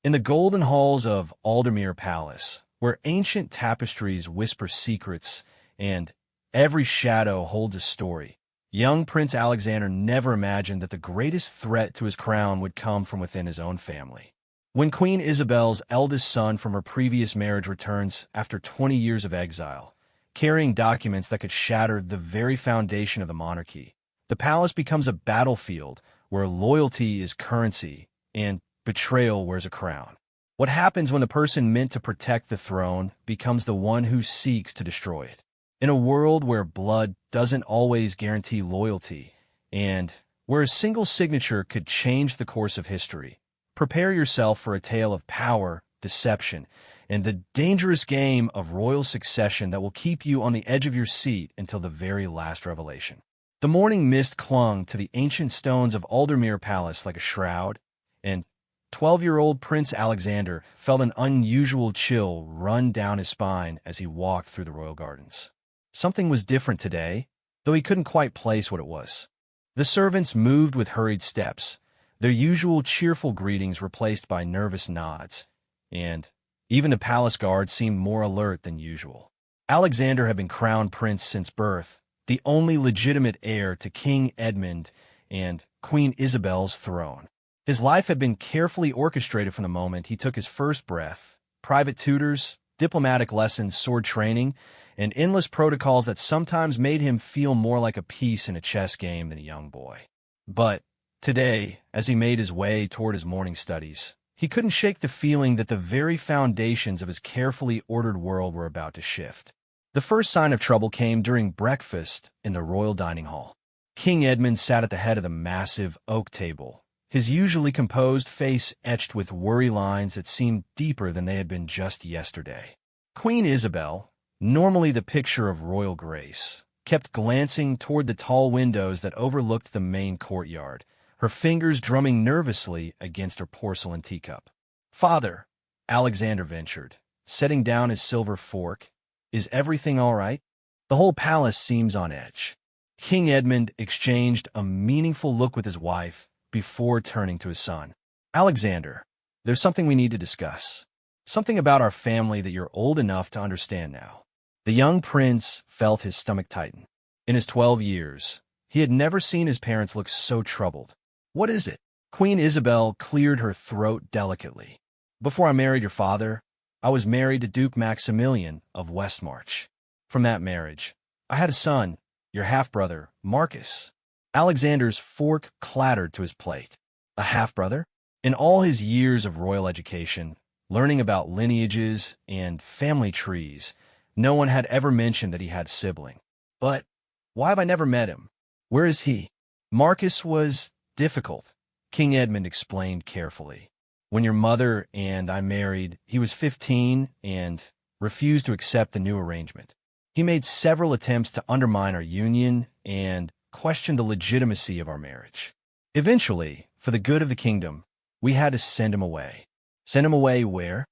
In the golden halls of Aldermere Palace, where ancient tapestries whisper secrets and every shadow holds a story, young Prince Alexander never imagined that the greatest threat to his crown would come from within his own family. When Queen Isabel's eldest son from her previous marriage returns after 20 years of exile, carrying documents that could shatter the very foundation of the monarchy, the palace becomes a battlefield where loyalty is currency and betrayal wears a crown. What happens when the person meant to protect the throne becomes the one who seeks to destroy it? In a world where blood doesn't always guarantee loyalty, and where a single signature could change the course of history, prepare yourself for a tale of power, deception, and the dangerous game of royal succession that will keep you on the edge of your seat until the very last revelation. The morning mist clung to the ancient stones of Aldermere Palace like a shroud, and 12-year-old Prince Alexander felt an unusual chill run down his spine as he walked through the royal gardens. Something was different today, though he couldn't quite place what it was. The servants moved with hurried steps, their usual cheerful greetings replaced by nervous nods, and even the palace guard seemed more alert than usual. Alexander had been crowned prince since birth, the only legitimate heir to King Edmund and Queen Isabel's throne. His life had been carefully orchestrated from the moment he took his first breath: private tutors, diplomatic lessons, sword training, and endless protocols that sometimes made him feel more like a piece in a chess game than a young boy. But today, as he made his way toward his morning studies, he couldn't shake the feeling that the very foundations of his carefully ordered world were about to shift. The first sign of trouble came during breakfast in the royal dining hall. King Edmund sat at the head of the massive oak table, his usually composed face etched with worry lines that seemed deeper than they had been just yesterday. Queen Isabel, normally the picture of royal grace, kept glancing toward the tall windows that overlooked the main courtyard, her fingers drumming nervously against her porcelain teacup. "Father," Alexander ventured, setting down his silver fork, "is everything all right? The whole palace seems on edge." King Edmund exchanged a meaningful look with his wife before turning to his son. "Alexander, there's something we need to discuss. Something about our family that you're old enough to understand now." The young prince felt his stomach tighten. In his 12 years, he had never seen his parents look so troubled. "What is it?" Queen Isabel cleared her throat delicately. "Before I married your father, I was married to Duke Maximilian of Westmarch. From that marriage, I had a son, your half-brother, Marcus." Alexander's fork clattered to his plate. A half-brother? In all his years of royal education, learning about lineages and family trees, no one had ever mentioned that he had a sibling. "But why have I never met him? Where is he?" "Marcus was difficult," King Edmund explained carefully. "When your mother and I married, he was 15 and refused to accept the new arrangement. He made several attempts to undermine our union and questioned the legitimacy of our marriage. Eventually, for the good of the kingdom, we had to send him away." "Send him away where?"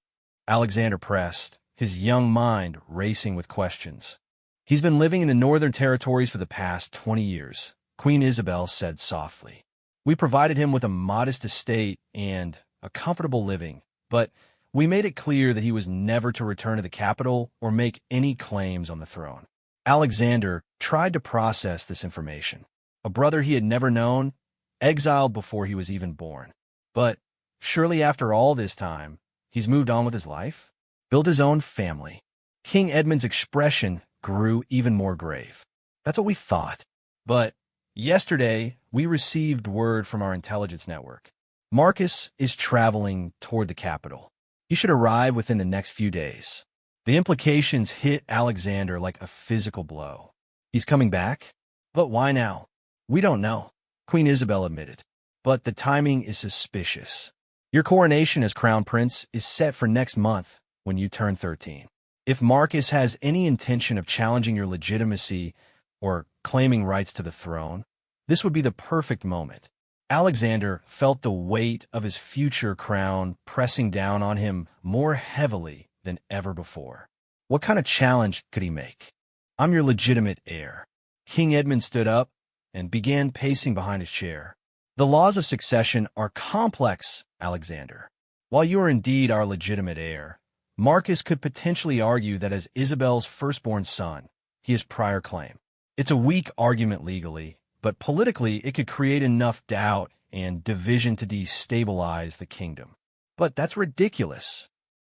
Alexander pressed, his young mind racing with questions. "He's been living in the Northern Territories for the past 20 years, Queen Isabel said softly. "We provided him with a modest estate and a comfortable living, but we made it clear that he was never to return to the capital or make any claims on the throne." Alexander tried to process this information. A brother he had never known, exiled before he was even born. But surely after all this time, he's moved on with his life, built his own family. King Edmund's expression grew even more grave. "That's what we thought. But yesterday, we received word from our intelligence network. Marcus is traveling toward the capital. He should arrive within the next few days." The implications hit Alexander like a physical blow. "He's coming back? But why now?" "We don't know," Queen Isabel admitted. "But the timing is suspicious. Your coronation as crown prince is set for next month when you turn 13. If Marcus has any intention of challenging your legitimacy or claiming rights to the throne, this would be the perfect moment." Alexander felt the weight of his future crown pressing down on him more heavily than ever before. What kind of challenge could he make? "I'm your legitimate heir." King Edmund stood up and began pacing behind his chair. "The laws of succession are complex, Alexander. While you are indeed our legitimate heir, Marcus could potentially argue that as Isabel's firstborn son, he has prior claim. It's a weak argument legally, but politically it could create enough doubt and division to destabilize the kingdom. But that's ridiculous.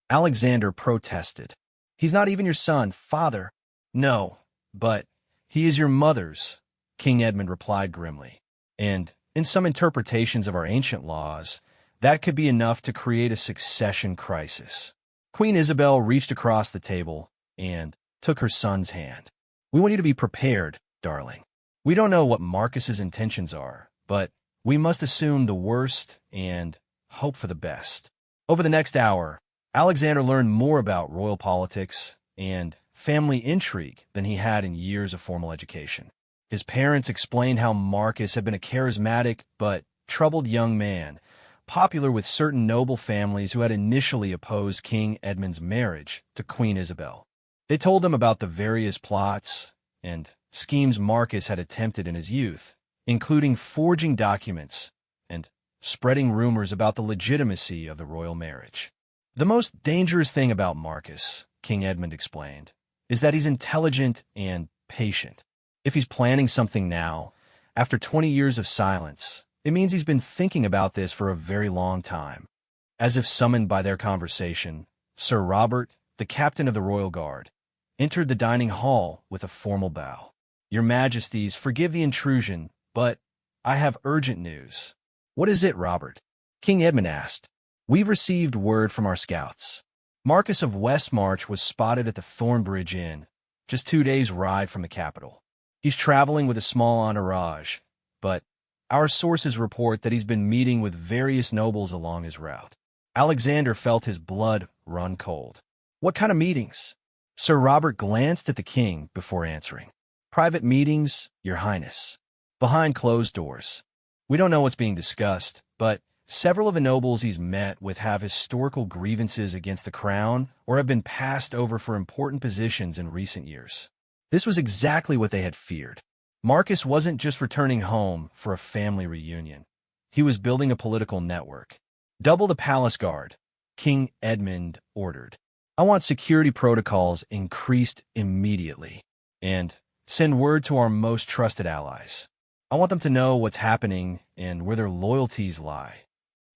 Alexander protested. He's not even your son, father. No, but he is your mother's, King Edmund replied grimly. And in some interpretations of our ancient laws, that could be enough to create a succession crisis. Queen Isabel reached across the table and took her son's hand. We want you to be prepared, darling. We don't know what Marcus's intentions are, but we must assume the worst and hope for the best. Over the next hour, Alexander learned more about royal politics and family intrigue than he had in years of formal education. His parents explained how Marcus had been a charismatic but troubled young man, popular with certain noble families who had initially opposed King Edmund's marriage to Queen Isabel. They told them about the various plots and schemes Marcus had attempted in his youth, including forging documents and spreading rumors about the legitimacy of the royal marriage. The most dangerous thing about Marcus, King Edmund explained, is that he's intelligent and patient. If he's planning something now, after 20 years of silence, it means he's been thinking about this for a very long time. As if summoned by their conversation, Sir Robert, the captain of the Royal Guard, entered the dining hall with a formal bow. Your Majesties, forgive the intrusion, but I have urgent news. What is it, Robert? King Edmund asked. We've received word from our scouts. Marcus of Westmarch was spotted at the Thornbridge Inn, just 2 days' ride from the capital. He's traveling with a small entourage, but our sources report that he's been meeting with various nobles along his route. Alexander felt his blood run cold. What kind of meetings? Sir Robert glanced at the king before answering. Private meetings, Your Highness. Behind closed doors. We don't know what's being discussed, but several of the nobles he's met with have historical grievances against the crown or have been passed over for important positions in recent years. This was exactly what they had feared. Marcus wasn't just returning home for a family reunion. He was building a political network. Double the palace guard, King Edmund ordered. I want security protocols increased immediately. And send word to our most trusted allies. I want them to know what's happening and where their loyalties lie.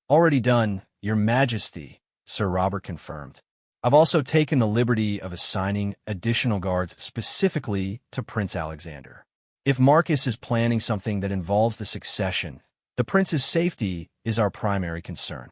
Already done, Your Majesty, Sir Robert confirmed. I've also taken the liberty of assigning additional guards specifically to Prince Alexander. If Marcus is planning something that involves the succession, the prince's safety is our primary concern.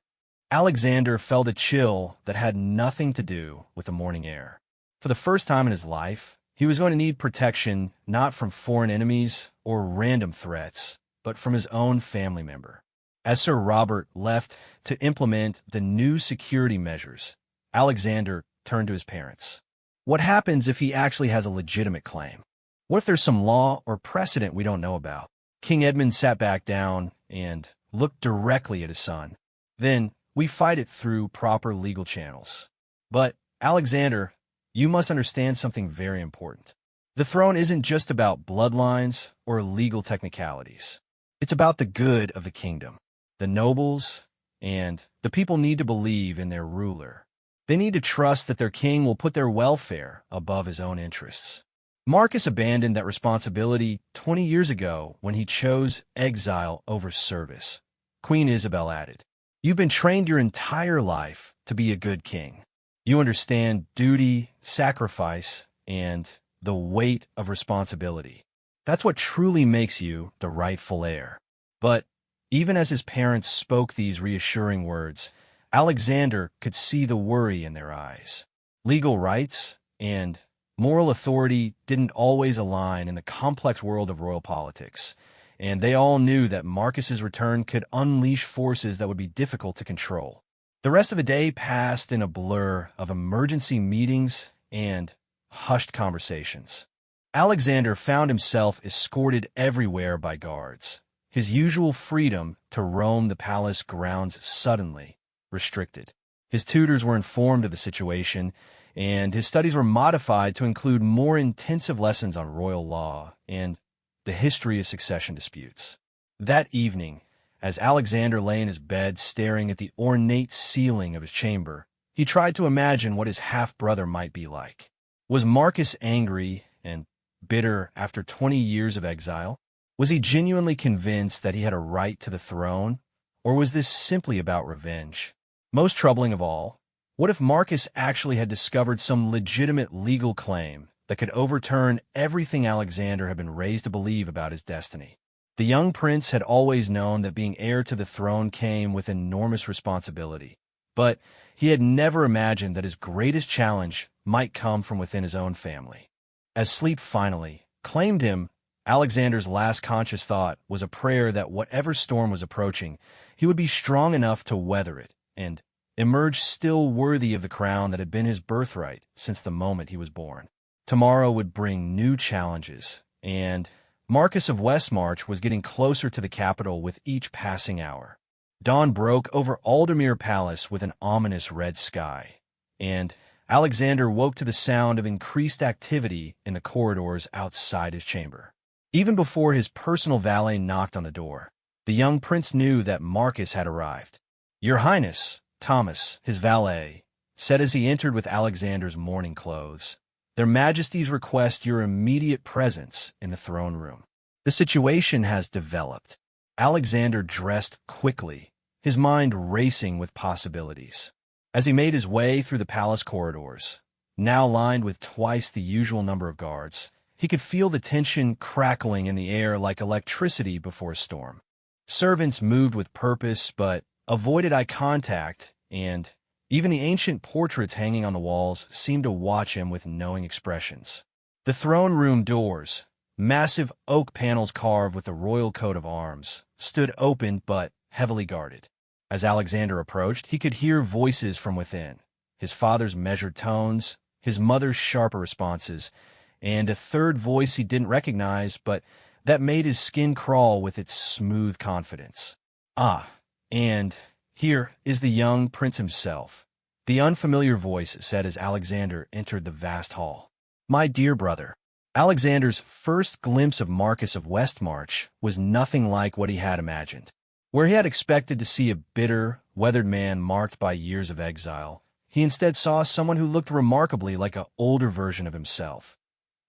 Alexander felt a chill that had nothing to do with the morning air. For the first time in his life, he was going to need protection not from foreign enemies or random threats, but from his own family member. As Sir Robert left to implement the new security measures, Alexander turned to his parents. What happens if he actually has a legitimate claim? What if there's some law or precedent we don't know about? King Edmund sat back down and looked directly at his son. Then, we fight it through proper legal channels. But, Alexander, you must understand something very important. The throne isn't just about bloodlines or legal technicalities. It's about the good of the kingdom. The nobles and the people need to believe in their ruler. They need to trust that their king will put their welfare above his own interests. Marcus abandoned that responsibility 20 years ago when he chose exile over service. Queen Isabel added, You've been trained your entire life to be a good king. You understand duty, sacrifice, and the weight of responsibility. That's what truly makes you the rightful heir. But even as his parents spoke these reassuring words, Alexander could see the worry in their eyes. Legal rights and moral authority didn't always align in the complex world of royal politics, and they all knew that Marcus's return could unleash forces that would be difficult to control. The rest of the day passed in a blur of emergency meetings and hushed conversations. Alexander found himself escorted everywhere by guards, his usual freedom to roam the palace grounds suddenly restricted. His tutors were informed of the situation, and his studies were modified to include more intensive lessons on royal law and the history of succession disputes. That evening, As Alexander lay in his bed staring at the ornate ceiling of his chamber, he tried to imagine what his half-brother might be like. Was Marcus angry and bitter after 20 years of exile? Was he genuinely convinced that he had a right to the throne, or was this simply about revenge? Most troubling of all, what if Marcus actually had discovered some legitimate legal claim that could overturn everything Alexander had been raised to believe about his destiny? The young prince had always known that being heir to the throne came with enormous responsibility, but he had never imagined that his greatest challenge might come from within his own family. As sleep finally claimed him, Alexander's last conscious thought was a prayer that whatever storm was approaching, he would be strong enough to weather it and emerge still worthy of the crown that had been his birthright since the moment he was born. Tomorrow would bring new challenges, and Marcus of Westmarch was getting closer to the capital with each passing hour. Dawn broke over Aldermere Palace with an ominous red sky, and Alexander woke to the sound of increased activity in the corridors outside his chamber. Even before his personal valet knocked on the door, the young prince knew that Marcus had arrived. "Your Highness," Thomas, his valet, said as he entered with Alexander's mourning clothes, "Their Majesties request your immediate presence in the throne room." The situation has developed. Alexander dressed quickly, his mind racing with possibilities. As he made his way through the palace corridors, now lined with twice the usual number of guards, he could feel the tension crackling in the air like electricity before a storm. Servants moved with purpose but avoided eye contact, and even the ancient portraits hanging on the walls seemed to watch him with knowing expressions. The throne room doors, massive oak panels carved with the royal coat of arms, stood open but heavily guarded. As Alexander approached, he could hear voices from within, his father's measured tones, his mother's sharper responses, and a third voice he didn't recognize, but that made his skin crawl with its smooth confidence. "Ah, and here is the young prince himself," the unfamiliar voice said as Alexander entered the vast hall. "My dear brother." Alexander's first glimpse of Marcus of Westmarch was nothing like what he had imagined. Where he had expected to see a bitter, weathered man marked by years of exile, he instead saw someone who looked remarkably like an older version of himself.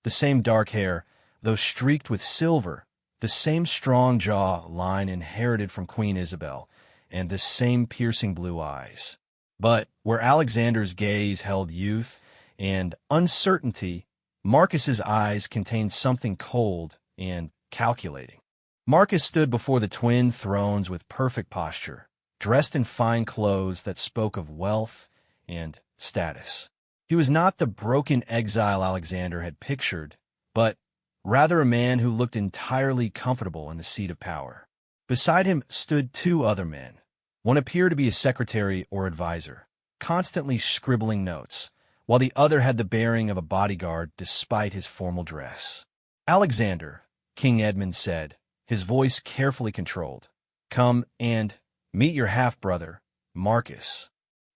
The same dark hair, though streaked with silver, the same strong jaw line inherited from Queen Isabel, and the same piercing blue eyes. But where Alexander's gaze held youth and uncertainty, Marcus's eyes contained something cold and calculating. Marcus stood before the twin thrones with perfect posture, dressed in fine clothes that spoke of wealth and status. He was not the broken exile Alexander had pictured, but rather a man who looked entirely comfortable in the seat of power. Beside him stood two other men. One appeared to be a secretary or advisor, constantly scribbling notes, while the other had the bearing of a bodyguard despite his formal dress. "Alexander," King Edmund said, his voice carefully controlled, "come and meet your half-brother, Marcus."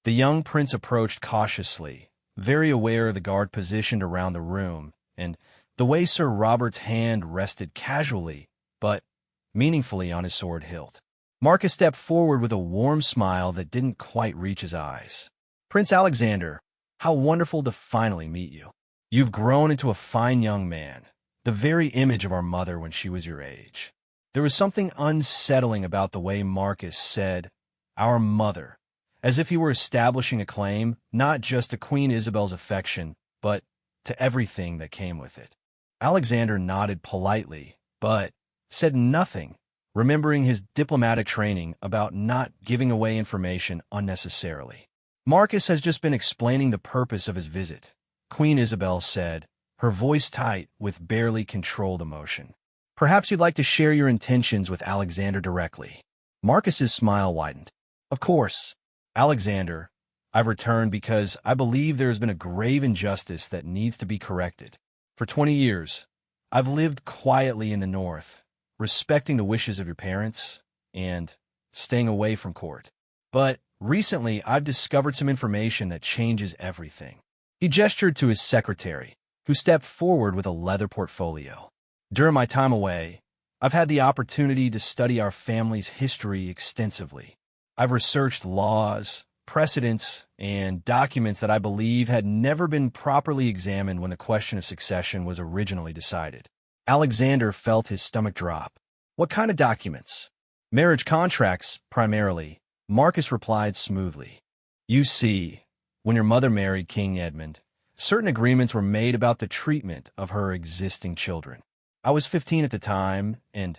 The young prince approached cautiously, very aware of the guard positioned around the room, and the way Sir Robert's hand rested casually, but meaningfully on his sword hilt. Marcus stepped forward with a warm smile that didn't quite reach his eyes. "Prince Alexander, how wonderful to finally meet you. You've grown into a fine young man, the very image of our mother when she was your age." There was something unsettling about the way Marcus said, "our mother," as if he were establishing a claim not just to Queen Isabel's affection, but to everything that came with it. Alexander nodded politely, but said nothing, remembering his diplomatic training about not giving away information unnecessarily. "Marcus has just been explaining the purpose of his visit," Queen Isabel said, her voice tight with barely controlled emotion. "Perhaps you'd like to share your intentions with Alexander directly." Marcus's smile widened. "Of course, Alexander, I've returned because I believe there has been a grave injustice that needs to be corrected. For 20 years, I've lived quietly in the north, respecting the wishes of your parents and staying away from court. But recently, I've discovered some information that changes everything." He gestured to his secretary, who stepped forward with a leather portfolio. "During my time away, I've had the opportunity to study our family's history extensively. I've researched laws, precedents, and documents that I believe had never been properly examined when the question of succession was originally decided. Alexander felt his stomach drop. What kind of documents? Marriage contracts, primarily. Marcus replied smoothly. You see, when your mother married King Edmund, certain agreements were made about the treatment of her existing children. I was 15 at the time, and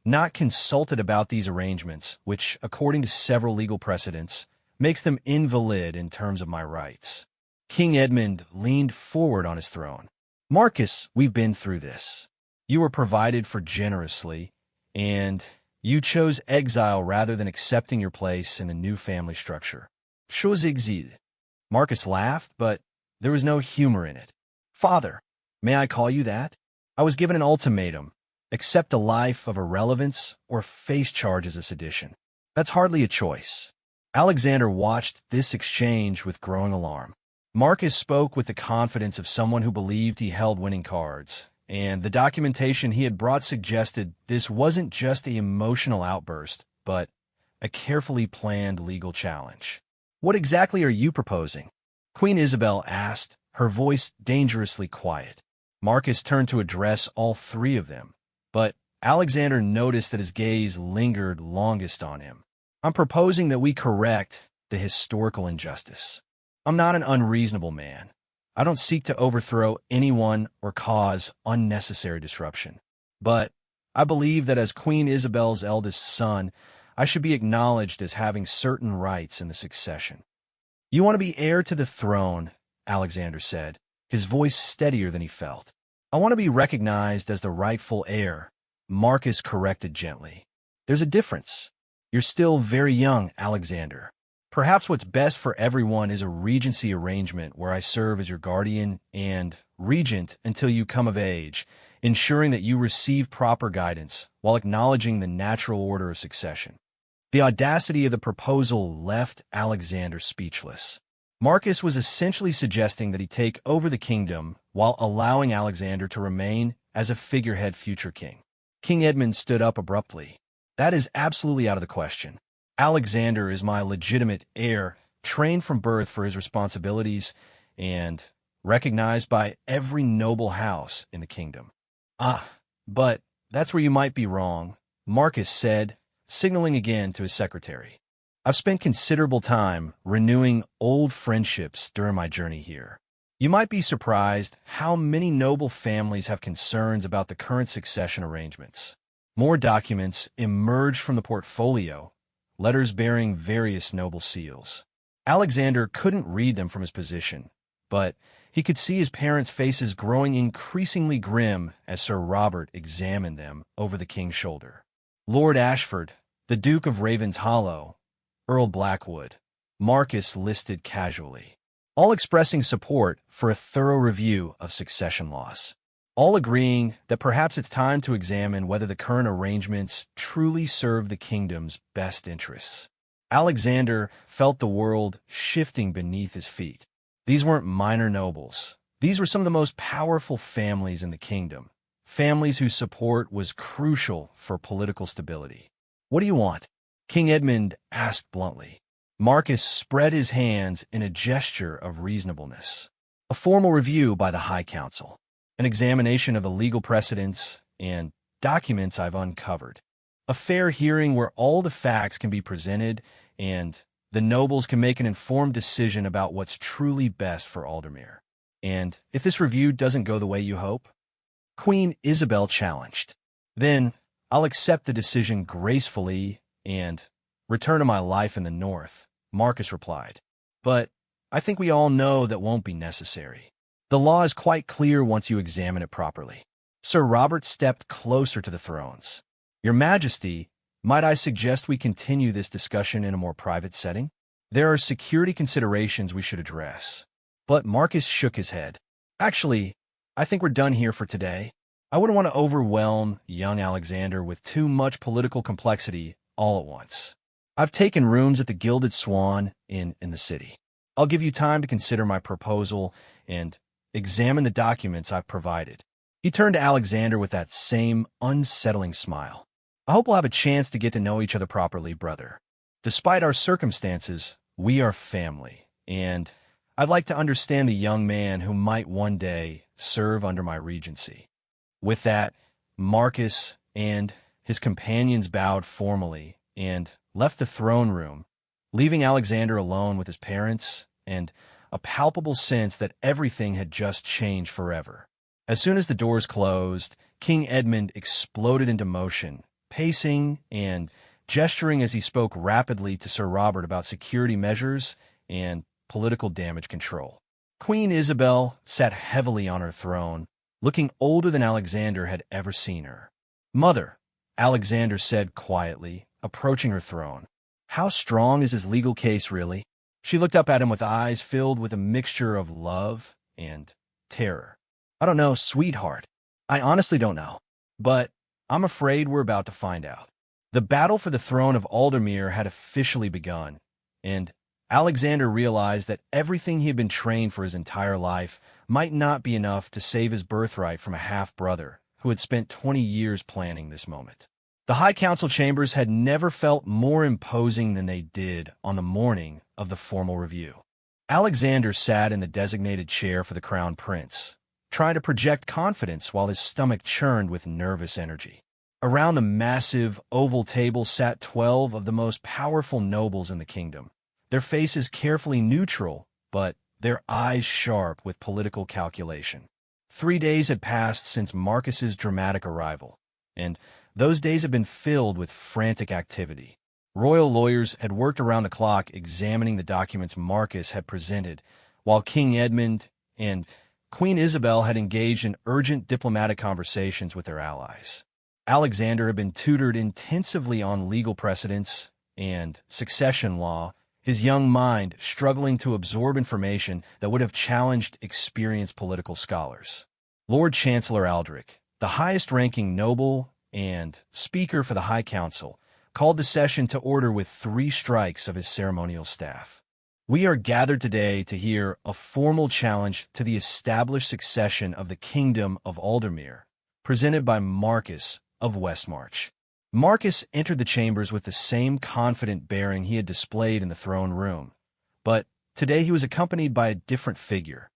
not consulted about these arrangements, which, according to several legal precedents, makes them invalid in terms of my rights. King Edmund leaned forward on his throne. Marcus, we've been through this. You were provided for generously, and you chose exile rather than accepting your place in the new family structure. Chose exil. Marcus laughed, but there was no humor in it. Father, may I call you that? I was given an ultimatum. Accept a life of irrelevance or face charges of sedition. That's hardly a choice. Alexander watched this exchange with growing alarm. Marcus spoke with the confidence of someone who believed he held winning cards, and the documentation he had brought suggested this wasn't just an emotional outburst, but a carefully planned legal challenge. What exactly are you proposing? Queen Isabel asked, her voice dangerously quiet. Marcus turned to address all three of them, but Alexander noticed that his gaze lingered longest on him. I'm proposing that we correct the historical injustice. I'm not an unreasonable man. I don't seek to overthrow anyone or cause unnecessary disruption. But I believe that as Queen Isabel's eldest son, I should be acknowledged as having certain rights in the succession. You want to be heir to the throne, Alexander said, his voice steadier than he felt. I want to be recognized as the rightful heir, Marcus corrected gently. There's a difference. You're still very young, Alexander. Perhaps what's best for everyone is a regency arrangement where I serve as your guardian and regent until you come of age, ensuring that you receive proper guidance while acknowledging the natural order of succession. The audacity of the proposal left Alexander speechless. Marcus was essentially suggesting that he take over the kingdom while allowing Alexander to remain as a figurehead future king. King Edmund stood up abruptly. That is absolutely out of the question. Alexander is my legitimate heir, trained from birth for his responsibilities and recognized by every noble house in the kingdom. But that's where you might be wrong, Marcus said, signaling again to his secretary. I've spent considerable time renewing old friendships during my journey here. You might be surprised how many noble families have concerns about the current succession arrangements. More documents emerged from the portfolio, letters bearing various noble seals. Alexander couldn't read them from his position, but he could see his parents' faces growing increasingly grim as Sir Robert examined them over the king's shoulder. Lord Ashford, the Duke of Ravenshollow, Earl Blackwood, Marcus listed casually, all expressing support for a thorough review of succession laws, all agreeing that perhaps it's time to examine whether the current arrangements truly serve the kingdom's best interests. Alexander felt the world shifting beneath his feet. These weren't minor nobles. These were some of the most powerful families in the kingdom, families whose support was crucial for political stability. What do you want? King Edmund asked bluntly. Marcus spread his hands in a gesture of reasonableness. A formal review by the High Council, an examination of the legal precedents and documents I've uncovered, a fair hearing where all the facts can be presented and the nobles can make an informed decision about what's truly best for Aldermere. And if this review doesn't go the way you hope, Queen Isabel challenged, then I'll accept the decision gracefully and return to my life in the north, Marcus replied. But I think we all know that won't be necessary. The law is quite clear once you examine it properly. Sir Robert stepped closer to the thrones. Your Majesty, might I suggest we continue this discussion in a more private setting? There are security considerations we should address. But Marcus shook his head. Actually, I think we're done here for today. I wouldn't want to overwhelm young Alexander with too much political complexity all at once. I've taken rooms at the Gilded Swan in the city. I'll give you time to consider my proposal and examine the documents I've provided. He turned to Alexander with that same unsettling smile. I hope we'll have a chance to get to know each other properly, brother. Despite our circumstances, we are family, and I'd like to understand the young man who might one day serve under my regency. With that, Marcus and his companions bowed formally and left the throne room, leaving Alexander alone with his parents and a palpable sense that everything had just changed forever. As soon as the doors closed, King Edmund exploded into motion, pacing and gesturing as he spoke rapidly to Sir Robert about security measures and political damage control. Queen Isabel sat heavily on her throne, looking older than Alexander had ever seen her. "Mother," Alexander said quietly, approaching her throne, "how strong is his legal case, really?" She looked up at him with eyes filled with a mixture of love and terror. "I don't know, sweetheart. I honestly don't know. But I'm afraid we're about to find out." The battle for the throne of Aldermere had officially begun, and Alexander realized that everything he had been trained for his entire life might not be enough to save his birthright from a half-brother who had spent 20 years planning this moment. The High Council chambers had never felt more imposing than they did on the morning of the formal review. Alexander sat in the designated chair for the Crown Prince, trying to project confidence while his stomach churned with nervous energy. Around the massive oval table sat 12 of the most powerful nobles in the kingdom, their faces carefully neutral, but their eyes sharp with political calculation. 3 days had passed since Marcus's dramatic arrival, and those days had been filled with frantic activity. Royal lawyers had worked around the clock examining the documents Marcus had presented, while King Edmund and Queen Isabel had engaged in urgent diplomatic conversations with their allies. Alexander had been tutored intensively on legal precedents and succession law, his young mind struggling to absorb information that would have challenged experienced political scholars. Lord Chancellor Aldrich, the highest-ranking noble and Speaker for the High Council, called the session to order with 3 strikes of his ceremonial staff. "We are gathered today to hear a formal challenge to the established succession of the Kingdom of Aldermere, presented by Marcus of Westmarch." Marcus entered the chambers with the same confident bearing he had displayed in the throne room, but today he was accompanied by a different figure,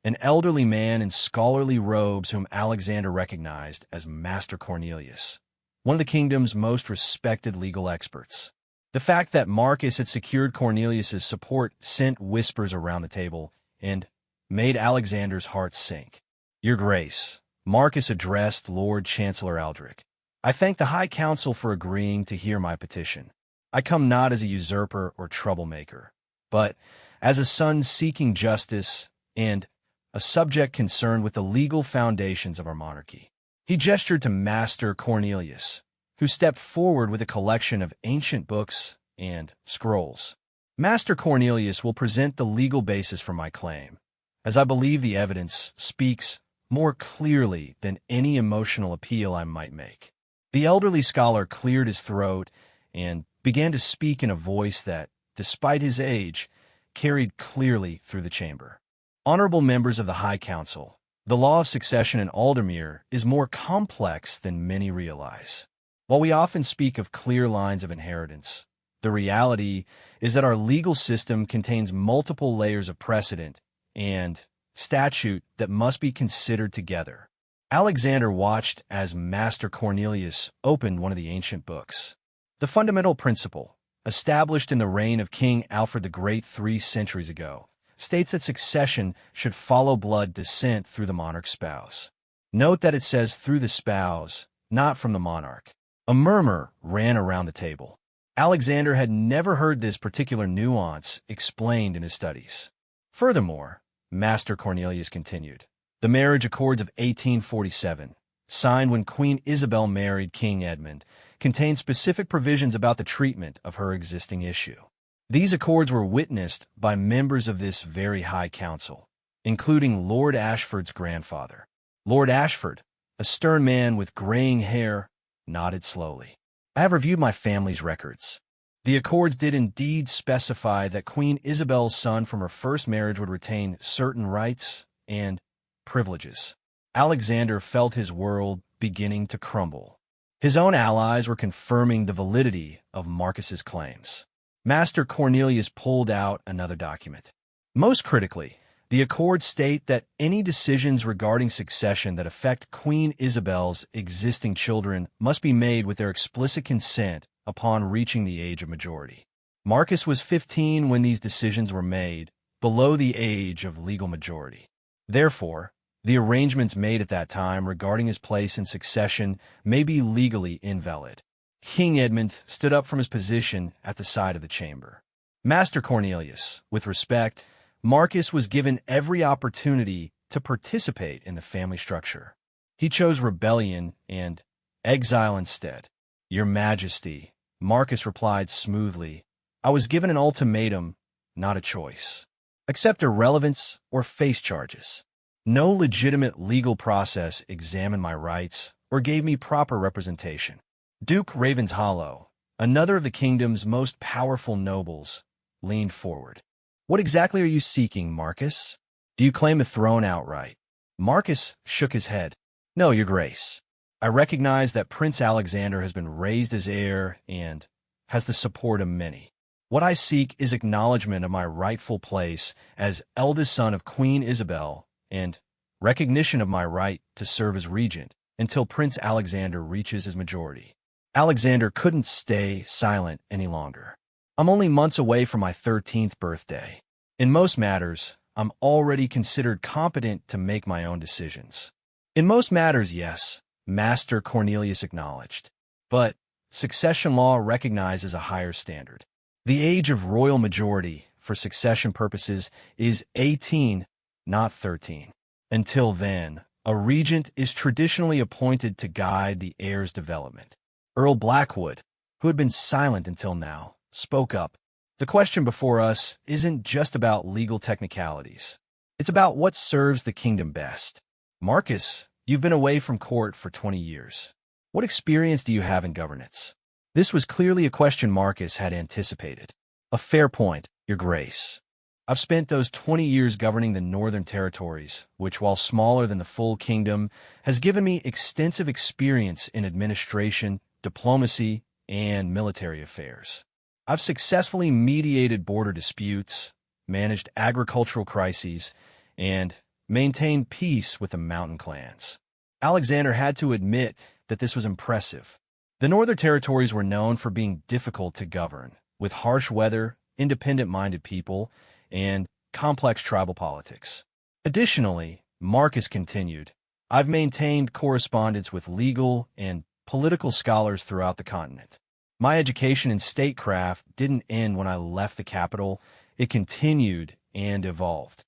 an elderly man in scholarly robes whom Alexander recognized as Master Cornelius, one of the kingdom's most respected legal experts. The fact that Marcus had secured Cornelius's support sent whispers around the table and made Alexander's heart sink. "Your Grace," Marcus addressed Lord Chancellor Aldrich, "I thank the High Council for agreeing to hear my petition. I come not as a usurper or troublemaker, but as a son seeking justice and a subject concerned with the legal foundations of our monarchy." He gestured to Master Cornelius, who stepped forward with a collection of ancient books and scrolls. "Master Cornelius will present the legal basis for my claim, as I believe the evidence speaks more clearly than any emotional appeal I might make." The elderly scholar cleared his throat and began to speak in a voice that, despite his age, carried clearly through the chamber. "Honorable members of the High Council, the law of succession in Aldermere is more complex than many realize. While we often speak of clear lines of inheritance, the reality is that our legal system contains multiple layers of precedent and statute that must be considered together." Alexander watched as Master Cornelius opened one of the ancient books. The fundamental principle, established in the reign of King Alfred the Great 3 centuries ago, states that succession should follow blood descent through the monarch's spouse. Note that it says through the spouse, not from the monarch. A murmur ran around the table. Alexander had never heard this particular nuance explained in his studies. Furthermore, Master Cornelius continued, the marriage accords of 1847, signed when Queen Isabel married King Edmund, contained specific provisions about the treatment of her existing issue. These accords were witnessed by members of this very High Council, including Lord Ashford's grandfather. Lord Ashford, a stern man with graying hair, nodded slowly. "I have reviewed my family's records. The accords did indeed specify that Queen Isabel's son from her first marriage would retain certain rights and privileges. Alexander felt his world beginning to crumble. His own allies were confirming the validity of Marcus's claims. Master Cornelius pulled out another document. Most critically, the accords state that any decisions regarding succession that affect Queen Isabel's existing children must be made with their explicit consent upon reaching the age of majority. Marcus was 15 when these decisions were made, below the age of legal majority. Therefore, the arrangements made at that time regarding his place in succession may be legally invalid. King Edmund stood up from his position at the side of the chamber. Master Cornelius, with respect, Marcus was given every opportunity to participate in the family structure. He chose rebellion and exile instead. Your Majesty, Marcus replied smoothly, I was given an ultimatum, not a choice. Accept irrelevance or face charges. No legitimate legal process examined my rights or gave me proper representation. Duke Ravenshollow, another of the kingdom's most powerful nobles, leaned forward. What exactly are you seeking, Marcus? Do you claim the throne outright? Marcus shook his head. No, Your Grace. I recognize that Prince Alexander has been raised as heir and has the support of many. What I seek is acknowledgement of my rightful place as eldest son of Queen Isabel and recognition of my right to serve as regent until Prince Alexander reaches his majority. Alexander couldn't stay silent any longer. I'm only months away from my 13th birthday. In most matters, I'm already considered competent to make my own decisions. In most matters, yes, Master Cornelius acknowledged. But succession law recognizes a higher standard. The age of royal majority for succession purposes is 18, not 13. Until then, a regent is traditionally appointed to guide the heir's development. Earl Blackwood, who had been silent until now, spoke up. The question before us isn't just about legal technicalities. It's about what serves the kingdom best. Marcus, you've been away from court for 20 years. What experience do you have in governance? This was clearly a question Marcus had anticipated. A fair point, Your Grace. I've spent those 20 years governing the Northern Territories, which, while smaller than the full kingdom, has given me extensive experience in administration, diplomacy, and military affairs. I've successfully mediated border disputes, managed agricultural crises, and maintained peace with the mountain clans. Alexander had to admit that this was impressive. The Northern Territories were known for being difficult to govern, with harsh weather, independent-minded people, and complex tribal politics. Additionally, Marcus continued, I've maintained correspondence with legal and political scholars throughout the continent. My education in statecraft didn't end when I left the capital. It continued and evolved.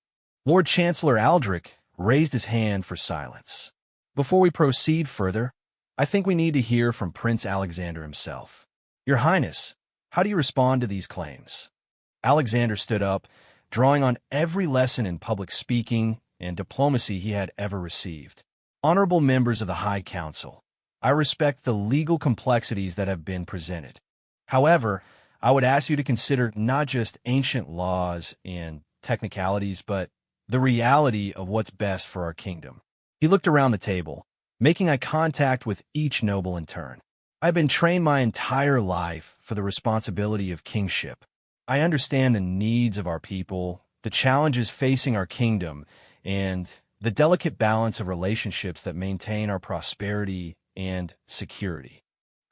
Lord Chancellor Aldrich raised his hand for silence. Before we proceed further, I think we need to hear from Prince Alexander himself. Your Highness, how do you respond to these claims? Alexander stood up, drawing on every lesson in public speaking and diplomacy he had ever received. Honorable members of the High Council, I respect the legal complexities that have been presented. However, I would ask you to consider not just ancient laws and technicalities, but the reality of what's best for our kingdom. He looked around the table, making eye contact with each noble in turn. I've been trained my entire life for the responsibility of kingship. I understand the needs of our people, the challenges facing our kingdom, and the delicate balance of relationships that maintain our prosperity and security.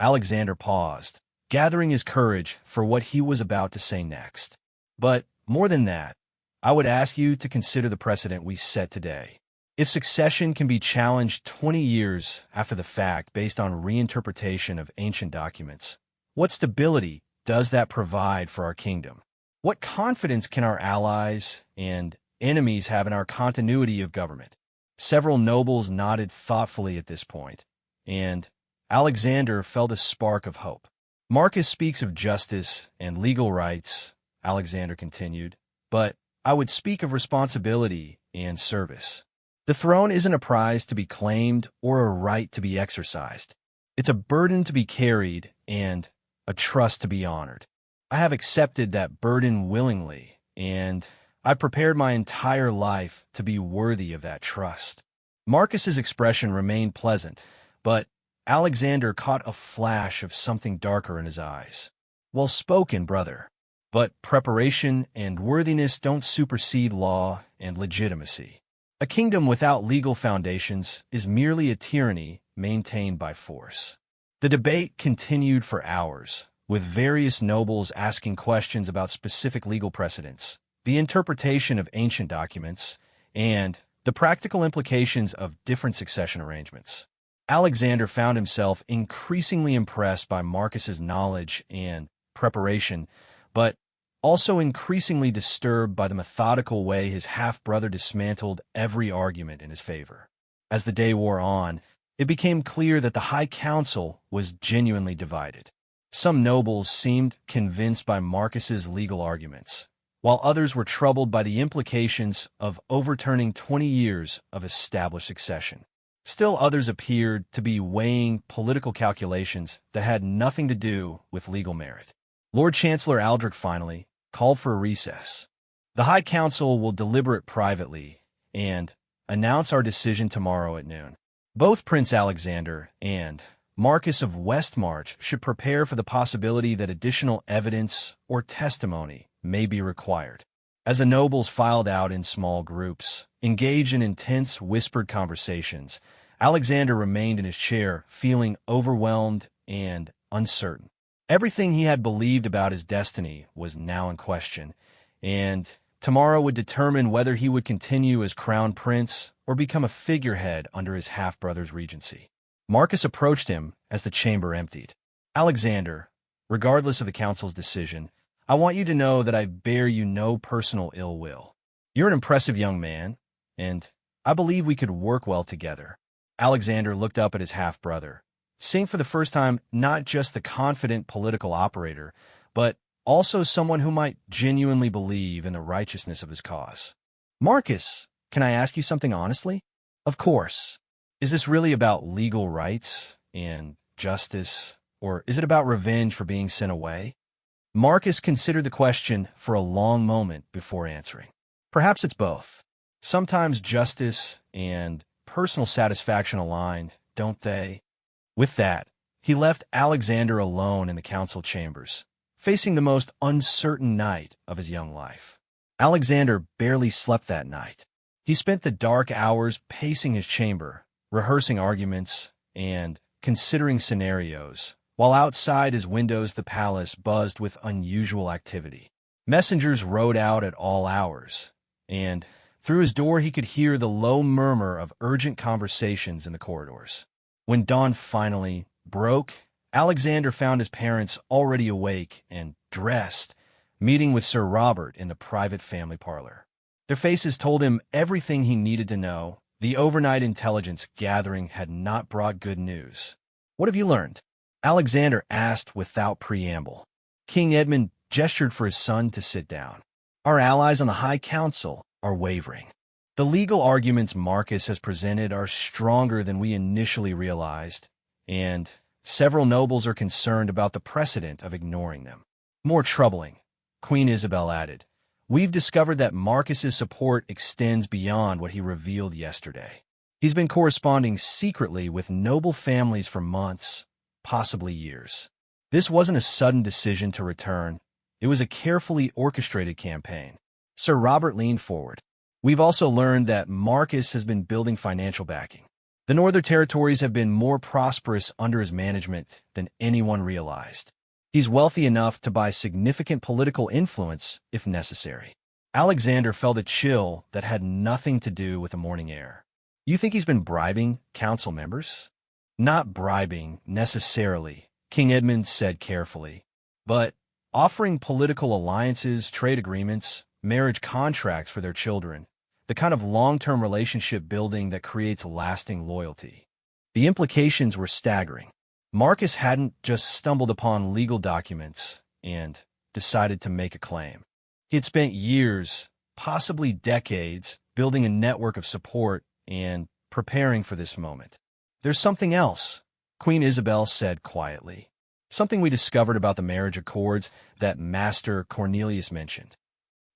Alexander paused, gathering his courage for what he was about to say next. But more than that, I would ask you to consider the precedent we set today. If succession can be challenged 20 years after the fact based on reinterpretation of ancient documents, what stability does that provide for our kingdom? What confidence can our allies and enemies have in our continuity of government? Several nobles nodded thoughtfully at this point, and Alexander felt a spark of hope. Marcus speaks of justice and legal rights, Alexander continued, but I would speak of responsibility and service. The throne isn't a prize to be claimed or a right to be exercised. It's a burden to be carried and a trust to be honored. I have accepted that burden willingly, and I've prepared my entire life to be worthy of that trust. Marcus's expression remained pleasant, but Alexander caught a flash of something darker in his eyes. "Well spoken, brother. But preparation and worthiness don't supersede law and legitimacy. A kingdom without legal foundations is merely a tyranny maintained by force." The debate continued for hours, with various nobles asking questions about specific legal precedents, the interpretation of ancient documents, and the practical implications of different succession arrangements. Alexander found himself increasingly impressed by Marcus's knowledge and preparation, but also increasingly disturbed by the methodical way his half-brother dismantled every argument in his favor. As the day wore on, it became clear that the High Council was genuinely divided. Some nobles seemed convinced by Marcus's legal arguments, while others were troubled by the implications of overturning 20 years of established succession. Still others appeared to be weighing political calculations that had nothing to do with legal merit. Lord Chancellor Aldrich finally called for a recess. "The High Council will deliberate privately and announce our decision tomorrow at noon. Both Prince Alexander and Marquis of Westmarch should prepare for the possibility that additional evidence or testimony may be required." As the nobles filed out in small groups, engaged in intense whispered conversations, Alexander remained in his chair, feeling overwhelmed and uncertain. Everything he had believed about his destiny was now in question, and tomorrow would determine whether he would continue as crown prince or become a figurehead under his half-brother's regency. Marcus approached him as the chamber emptied. "Alexander, regardless of the council's decision, I want you to know that I bear you no personal ill will. You're an impressive young man, and I believe we could work well together." Alexander looked up at his half-brother, seeing for the first time not just the confident political operator, but also someone who might genuinely believe in the righteousness of his cause. "Marcus, can I ask you something honestly?" "Of course. Is this really about legal rights and justice, or is it about revenge for being sent away?" Marcus considered the question for a long moment before answering. "Perhaps it's both. Sometimes justice and personal satisfaction align, don't they?" With that, he left Alexander alone in the council chambers, facing the most uncertain night of his young life. Alexander barely slept that night. He spent the dark hours pacing his chamber, rehearsing arguments and considering scenarios, while outside his windows the palace buzzed with unusual activity. Messengers rode out at all hours, and through his door he could hear the low murmur of urgent conversations in the corridors. When dawn finally broke, Alexander found his parents already awake and dressed, meeting with Sir Robert in the private family parlor. Their faces told him everything he needed to know. The overnight intelligence gathering had not brought good news. "What have you learned?" Alexander asked without preamble. King Edmund gestured for his son to sit down. "Our allies on the High Council are wavering. The legal arguments Marcus has presented are stronger than we initially realized, and several nobles are concerned about the precedent of ignoring them." More troubling, Queen Isabel added, "We've discovered that Marcus's support extends beyond what he revealed yesterday. He's been corresponding secretly with noble families for months, possibly years. This wasn't a sudden decision to return. It was a carefully orchestrated campaign." Sir Robert leaned forward. "We've also learned that Marcus has been building financial backing. The Northern Territories have been more prosperous under his management than anyone realized. He's wealthy enough to buy significant political influence if necessary." Alexander felt a chill that had nothing to do with the morning air. "You think he's been bribing council members?" "Not bribing, necessarily," King Edmund said carefully, "but offering political alliances, trade agreements, marriage contracts for their children, the kind of long-term relationship building that creates lasting loyalty." The implications were staggering. Marcus hadn't just stumbled upon legal documents and decided to make a claim. He had spent years, possibly decades, building a network of support and preparing for this moment. "There's something else," Queen Isabel said quietly. "Something we discovered about the marriage accords that Master Cornelius mentioned."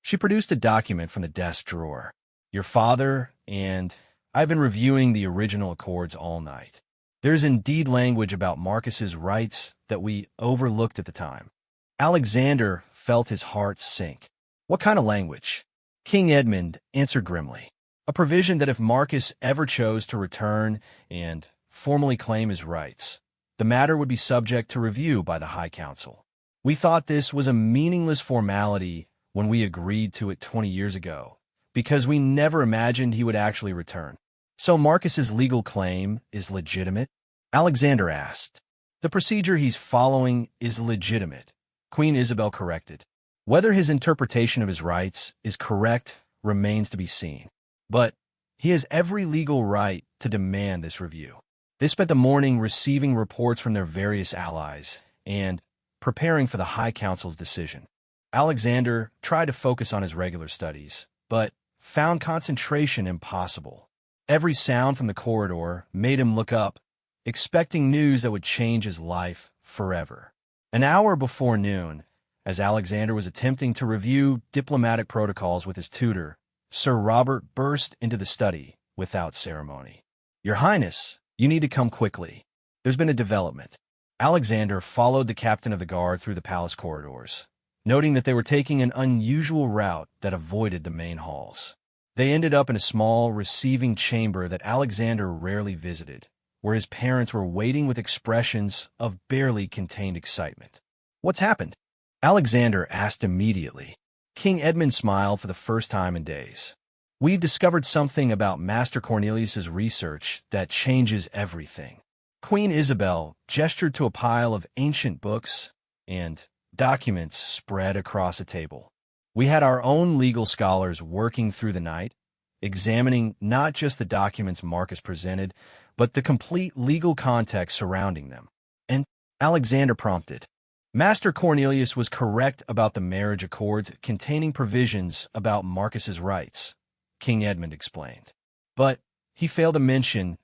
She produced a document from the desk drawer. "Your father and I've been reviewing the original Accords all night. There's indeed language about Marcus's rights that we overlooked at the time. Alexander felt his heart sink. What kind of language? King Edmund answered grimly. A provision that if Marcus ever chose to return and formally claim his rights, the matter would be subject to review by the High Council. We thought this was a meaningless formality when we agreed to it 20 years ago, because we never imagined he would actually return. So Marcus's legal claim is legitimate? Alexander asked. The procedure he's following is legitimate, Queen Isabel corrected. Whether his interpretation of his rights is correct remains to be seen. But he has every legal right to demand this review. They spent the morning receiving reports from their various allies and preparing for the High Council's decision. Alexander tried to focus on his regular studies, but found concentration impossible. Every sound from the corridor made him look up, expecting news that would change his life forever. An hour before noon, as Alexander was attempting to review diplomatic protocols with his tutor, Sir Robert burst into the study without ceremony. Your Highness, you need to come quickly. There's been a development. Alexander followed the captain of the guard through the palace corridors, noting that they were taking an unusual route that avoided the main halls. They ended up in a small receiving chamber that Alexander rarely visited, where his parents were waiting with expressions of barely contained excitement. What's happened? Alexander asked immediately. King Edmund smiled for the first time in days. We've discovered something about Master Cornelius's research that changes everything. Queen Isabel gestured to a pile of ancient books and documents spread across a table. We had our own legal scholars working through the night, examining not just the documents Marcus presented, but the complete legal context surrounding them. And Alexander prompted. Master Cornelius was correct about the marriage accords containing provisions about Marcus's rights, King Edmund explained. But he failed to mention,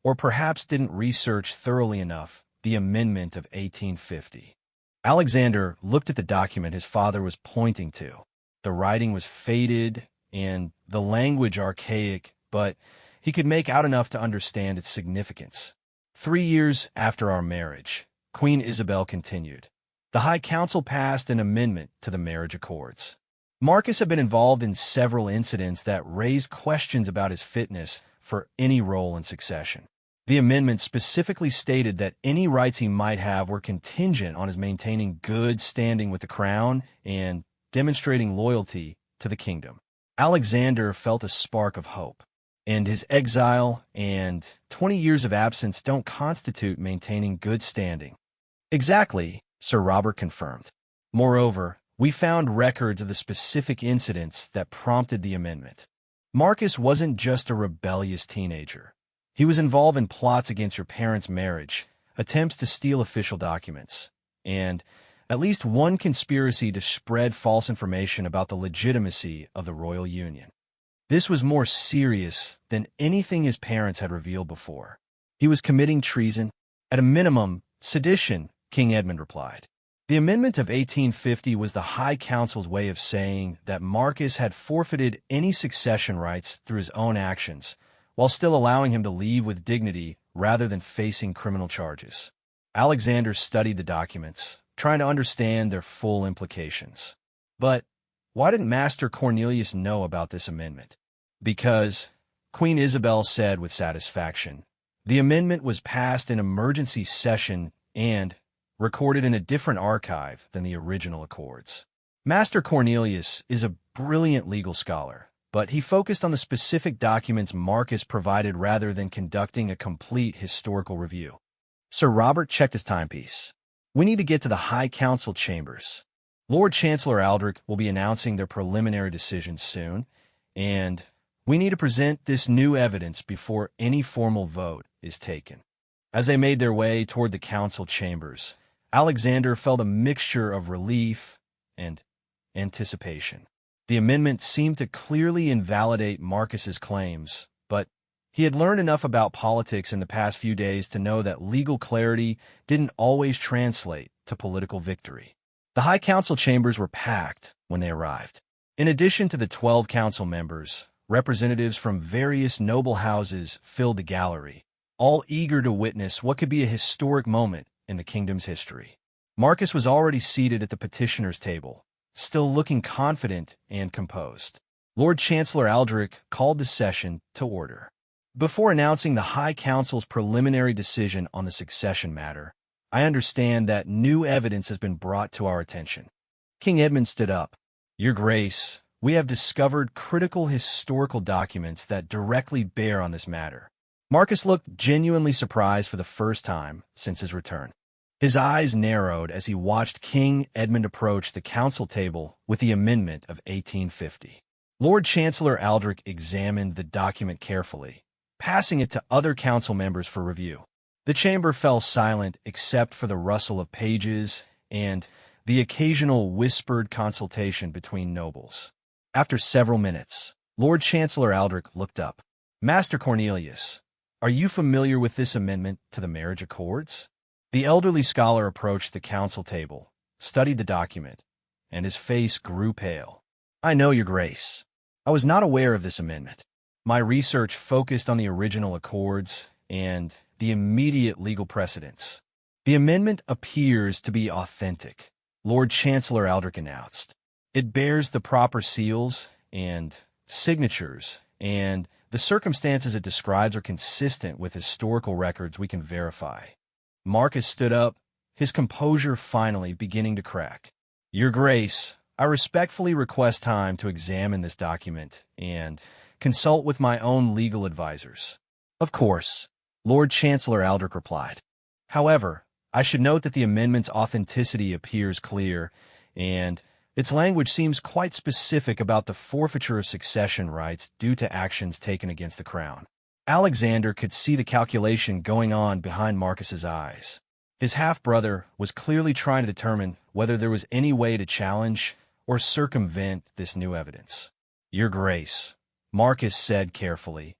or perhaps didn't research thoroughly enough, the amendment of 1850. Alexander looked at the document his father was pointing to. The writing was faded and the language archaic, but he could make out enough to understand its significance. 3 years after our marriage, Queen Isabel continued, the High Council passed an amendment to the marriage accords. Marcus had been involved in several incidents that raised questions about his fitness for any role in succession. The amendment specifically stated that any rights he might have were contingent on his maintaining good standing with the crown and demonstrating loyalty to the kingdom. Alexander felt a spark of hope, and his exile and 20 years of absence don't constitute maintaining good standing. Exactly, Sir Robert confirmed. Moreover, we found records of the specific incidents that prompted the amendment. Marcus wasn't just a rebellious teenager. He was involved in plots against your parents' marriage, attempts to steal official documents, and at least one conspiracy to spread false information about the legitimacy of the royal union. This was more serious than anything his parents had revealed before. He was committing treason, at a minimum, sedition, King Edmund replied. The amendment of 1850 was the High Council's way of saying that Marcus had forfeited any succession rights through his own actions, while still allowing him to leave with dignity rather than facing criminal charges. Alexander studied the documents, trying to understand their full implications. But why didn't Master Cornelius know about this amendment? Because, Queen Isabel said with satisfaction, the amendment was passed in emergency session and recorded in a different archive than the original accords. Master Cornelius is a brilliant legal scholar, but he focused on the specific documents Marcus provided rather than conducting a complete historical review. Sir Robert checked his timepiece. We need to get to the High Council chambers. Lord Chancellor Aldrich will be announcing their preliminary decisions soon, and we need to present this new evidence before any formal vote is taken. As they made their way toward the council chambers, Alexander felt a mixture of relief and anticipation. The amendment seemed to clearly invalidate Marcus's claims, but he had learned enough about politics in the past few days to know that legal clarity didn't always translate to political victory. The High Council chambers were packed when they arrived. In addition to the 12 council members, representatives from various noble houses filled the gallery, all eager to witness what could be a historic moment in the kingdom's history. Marcus was already seated at the petitioner's table, still looking confident and composed. Lord Chancellor Aldrich called the session to order. Before announcing the High Council's preliminary decision on the succession matter, I understand that new evidence has been brought to our attention. King Edmund stood up. Your Grace, we have discovered critical historical documents that directly bear on this matter. Marcus looked genuinely surprised for the first time since his return. His eyes narrowed as he watched King Edmund approach the council table with the amendment of 1850. Lord Chancellor Aldrich examined the document carefully, passing it to other council members for review. The chamber fell silent except for the rustle of pages and the occasional whispered consultation between nobles. After several minutes, Lord Chancellor Aldrich looked up. Master Cornelius, are you familiar with this amendment to the marriage accords? The elderly scholar approached the council table, studied the document, and his face grew pale. I know, Your Grace. I was not aware of this amendment. My research focused on the original accords and the immediate legal precedents. The amendment appears to be authentic, Lord Chancellor Aldrich announced. It bears the proper seals and signatures, and the circumstances it describes are consistent with historical records we can verify. Marcus stood up, his composure finally beginning to crack. Your Grace, I respectfully request time to examine this document and consult with my own legal advisors. Of course, Lord Chancellor Aldrich replied. However, I should note that the amendment's authenticity appears clear, and its language seems quite specific about the forfeiture of succession rights due to actions taken against the crown. Alexander could see the calculation going on behind Marcus's eyes. His half-brother was clearly trying to determine whether there was any way to challenge or circumvent this new evidence. Your Grace, Marcus said carefully,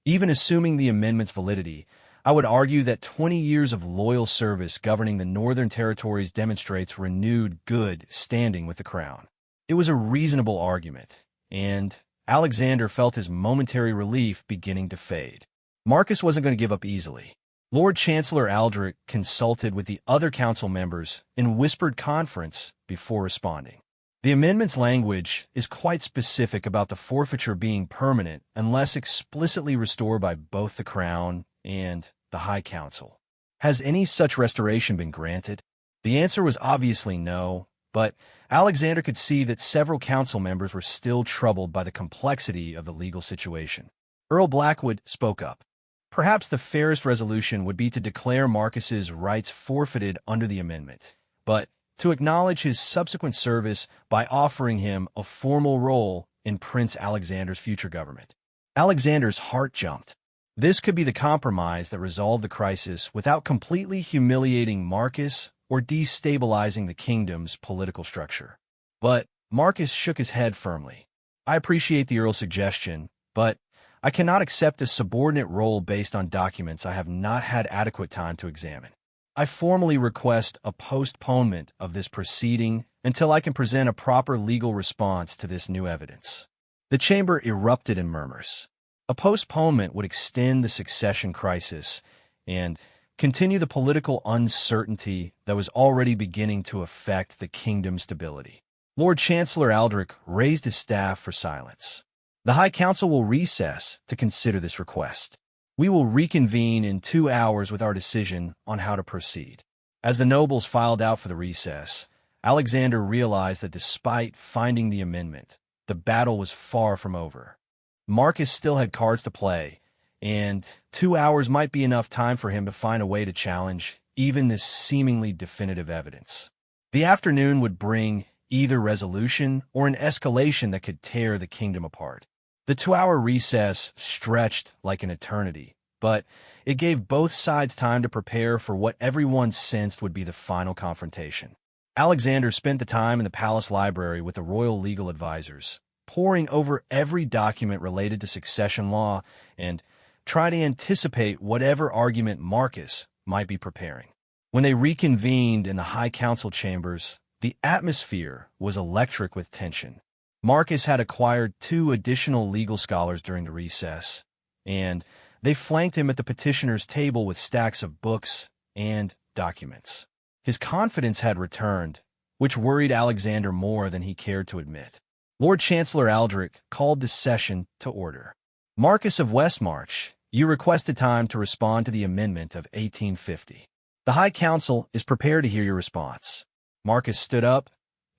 even assuming the amendment's validity, I would argue that 20 years of loyal service governing the Northern Territories demonstrates renewed good standing with the crown. It was a reasonable argument, and Alexander felt his momentary relief beginning to fade. Marcus wasn't going to give up easily. Lord Chancellor Aldrich consulted with the other council members in whispered conference before responding. The amendment's language is quite specific about the forfeiture being permanent unless explicitly restored by both the Crown and the High Council. Has any such restoration been granted? The answer was obviously no, but Alexander could see that several council members were still troubled by the complexity of the legal situation. Earl Blackwood spoke up. Perhaps the fairest resolution would be to declare Marcus's rights forfeited under the amendment, but to acknowledge his subsequent service by offering him a formal role in Prince Alexander's future government. Alexander's heart jumped. This could be the compromise that resolved the crisis without completely humiliating Marcus or destabilizing the kingdom's political structure. But Marcus shook his head firmly. I appreciate the Earl's suggestion, but I cannot accept a subordinate role based on documents I have not had adequate time to examine. I formally request a postponement of this proceeding until I can present a proper legal response to this new evidence. The chamber erupted in murmurs. A postponement would extend the succession crisis and continue the political uncertainty that was already beginning to affect the kingdom's stability. Lord Chancellor Aldrich raised his staff for silence. The High Council will recess to consider this request. We will reconvene in 2 hours with our decision on how to proceed. As the nobles filed out for the recess, Alexander realized that despite finding the amendment, the battle was far from over. Marcus still had cards to play, and 2 hours might be enough time for him to find a way to challenge even this seemingly definitive evidence. The afternoon would bring either resolution or an escalation that could tear the kingdom apart. The 2-hour recess stretched like an eternity, but it gave both sides time to prepare for what everyone sensed would be the final confrontation. Alexander spent the time in the palace library with the royal legal advisors, poring over every document related to succession law and trying to anticipate whatever argument Marcus might be preparing. When they reconvened in the High Council chambers, the atmosphere was electric with tension. Marcus had acquired 2 additional legal scholars during the recess, and they flanked him at the petitioner's table with stacks of books and documents. His confidence had returned, which worried Alexander more than he cared to admit. Lord Chancellor Aldrich called this session to order. Marcus of Westmarch, you requested time to respond to the amendment of 1850. The High Council is prepared to hear your response. Marcus stood up,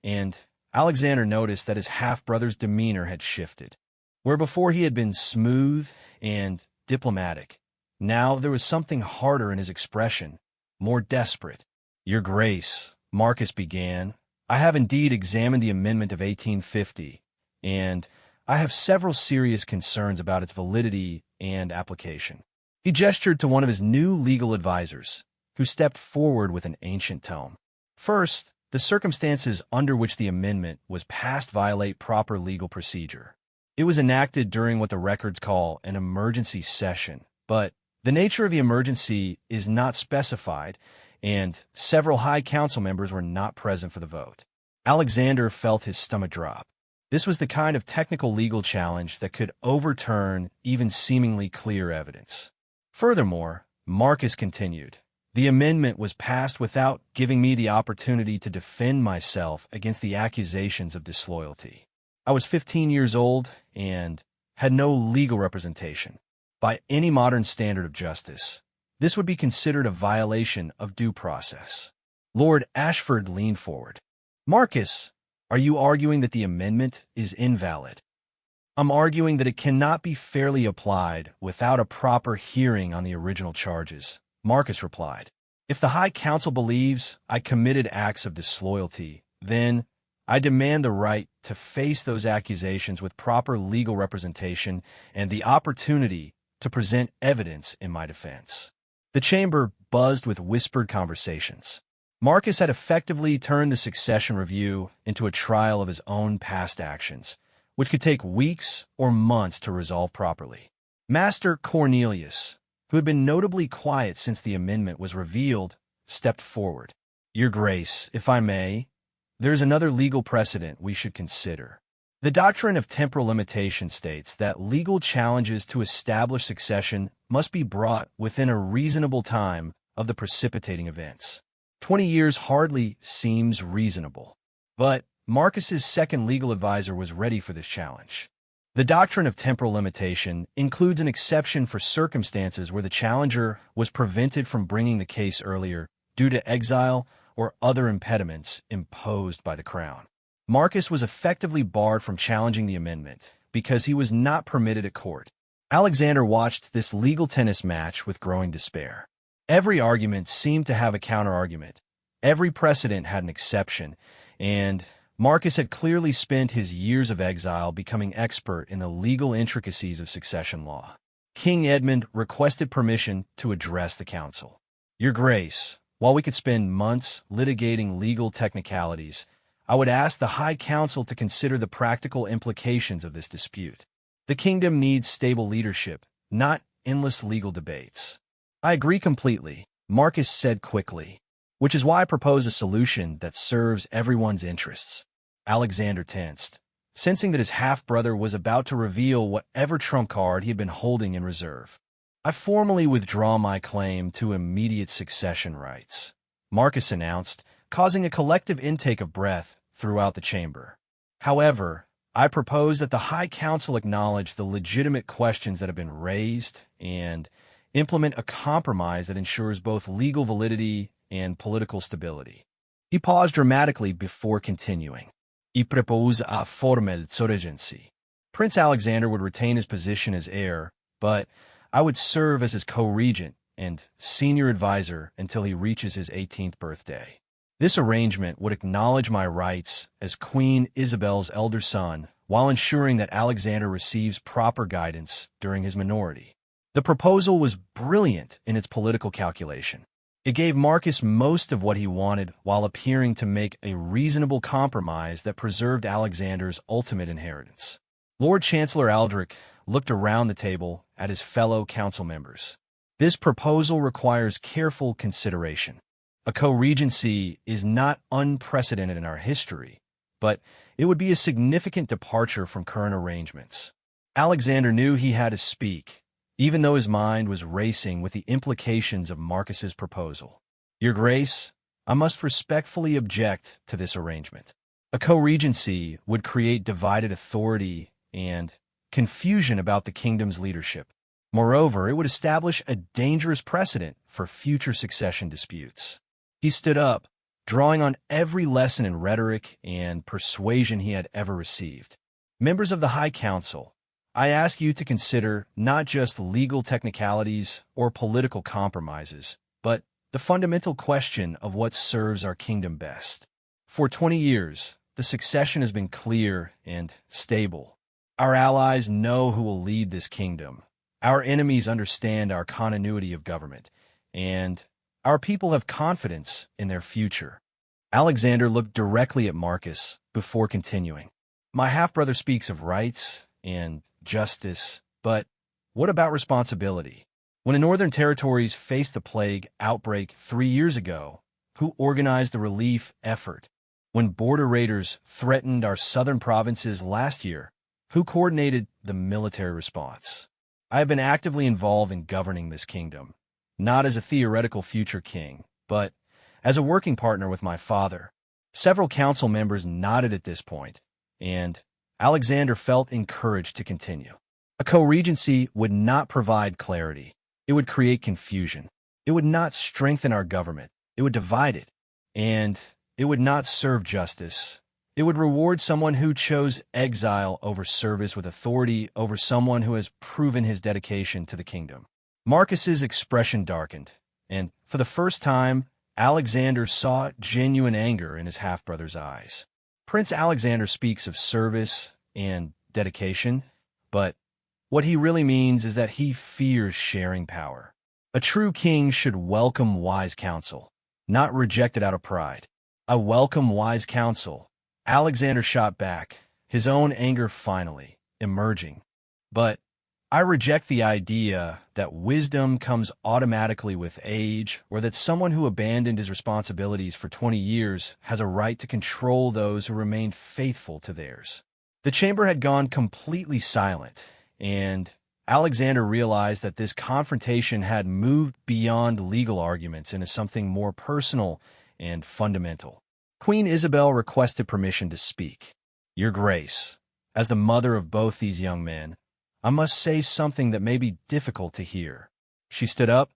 and Alexander noticed that his half-brother's demeanor had shifted. Where before he had been smooth and diplomatic, now there was something harder in his expression, more desperate. Your Grace, Marcus began, I have indeed examined the amendment of 1850, and I have several serious concerns about its validity and application. He gestured to one of his new legal advisors, who stepped forward with an ancient tome. First, the circumstances under which the amendment was passed violate proper legal procedure. It was enacted during what the records call an emergency session, but the nature of the emergency is not specified, and several High Council members were not present for the vote. Alexander felt his stomach drop. This was the kind of technical legal challenge that could overturn even seemingly clear evidence. Furthermore, Marcus continued, the amendment was passed without giving me the opportunity to defend myself against the accusations of disloyalty. I was 15 years old and had no legal representation. By any modern standard of justice, this would be considered a violation of due process. Lord Ashford leaned forward. Marcus, are you arguing that the amendment is invalid? I'm arguing that it cannot be fairly applied without a proper hearing on the original charges, Marcus replied. If the High Council believes I committed acts of disloyalty, then I demand the right to face those accusations with proper legal representation and the opportunity to present evidence in my defense. The chamber buzzed with whispered conversations. Marcus had effectively turned the succession review into a trial of his own past actions, which could take weeks or months to resolve properly. Master Cornelius, who had been notably quiet since the amendment was revealed, stepped forward. Your Grace, if I may, there is another legal precedent we should consider. The doctrine of temporal limitation states that legal challenges to establish succession must be brought within a reasonable time of the precipitating events. 20 years hardly seems reasonable. But Marcus's second legal advisor was ready for this challenge. The doctrine of temporal limitation includes an exception for circumstances where the challenger was prevented from bringing the case earlier due to exile or other impediments imposed by the Crown. Marcus was effectively barred from challenging the amendment because he was not permitted at court. Alexander watched this legal tennis match with growing despair. Every argument seemed to have a counter-argument. Every precedent had an exception, and Marcus had clearly spent his years of exile becoming expert in the legal intricacies of succession law. King Edmund requested permission to address the council. Your Grace, while we could spend months litigating legal technicalities, I would ask the High Council to consider the practical implications of this dispute. The kingdom needs stable leadership, not endless legal debates. I agree completely, Marcus said quickly, which is why I propose a solution that serves everyone's interests. Alexander tensed, sensing that his half-brother was about to reveal whatever trump card he had been holding in reserve. I formally withdraw my claim to immediate succession rights, Marcus announced, causing a collective intake of breath throughout the chamber. However, I propose that the High Council acknowledge the legitimate questions that have been raised and implement a compromise that ensures both legal validity and political stability. He paused dramatically before continuing. I propose a formel surrogacy. Prince Alexander would retain his position as heir, but I would serve as his co-regent and senior advisor until he reaches his 18th birthday. This arrangement would acknowledge my rights as Queen Isabel's elder son while ensuring that Alexander receives proper guidance during his minority. The proposal was brilliant in its political calculation. It gave Marcus most of what he wanted while appearing to make a reasonable compromise that preserved Alexander's ultimate inheritance. Lord Chancellor Aldrich looked around the table at his fellow council members. This proposal requires careful consideration. A co-regency is not unprecedented in our history, but It would be a significant departure from current arrangements. Alexander knew he had to speak, even though his mind was racing with the implications of Marcus's proposal. Your Grace, I must respectfully object to this arrangement. A co-regency would create divided authority and confusion about the kingdom's leadership. Moreover, it would establish a dangerous precedent for future succession disputes. He stood up, drawing on every lesson in rhetoric and persuasion he had ever received. Members of the High Council, I ask you to consider not just legal technicalities or political compromises, but the fundamental question of what serves our kingdom best. For 20 years, the succession has been clear and stable. Our allies know who will lead this kingdom. Our enemies understand our continuity of government, and our people have confidence in their future. Alexander looked directly at Marcus before continuing. My half-brother speaks of rights and justice, but what about responsibility? When the Northern Territories faced the plague outbreak 3 years ago, who organized the relief effort? When border raiders threatened our southern provinces last year, who coordinated the military response? I have been actively involved in governing this kingdom, not as a theoretical future king, but as a working partner with my father. Several council members nodded at this point, and Alexander felt encouraged to continue. A co-regency would not provide clarity. It would create confusion. It would not strengthen our government. It would divide it. And it would not serve justice. It would reward someone who chose exile over service with authority over someone who has proven his dedication to the kingdom. Marcus's expression darkened, and for the first time, Alexander saw genuine anger in his half-brother's eyes. Prince Alexander speaks of service and dedication, but what he really means is that he fears sharing power. A true king should welcome wise counsel, not reject it out of pride. I welcome wise counsel. Alexander shot back, his own anger finally emerging. But I reject the idea that wisdom comes automatically with age, or that someone who abandoned his responsibilities for 20 years has a right to control those who remained faithful to theirs. The chamber had gone completely silent, and Alexander realized that this confrontation had moved beyond legal arguments into something more personal and fundamental. Queen Isabel requested permission to speak. Your Grace, as the mother of both these young men, I must say something that may be difficult to hear. She stood up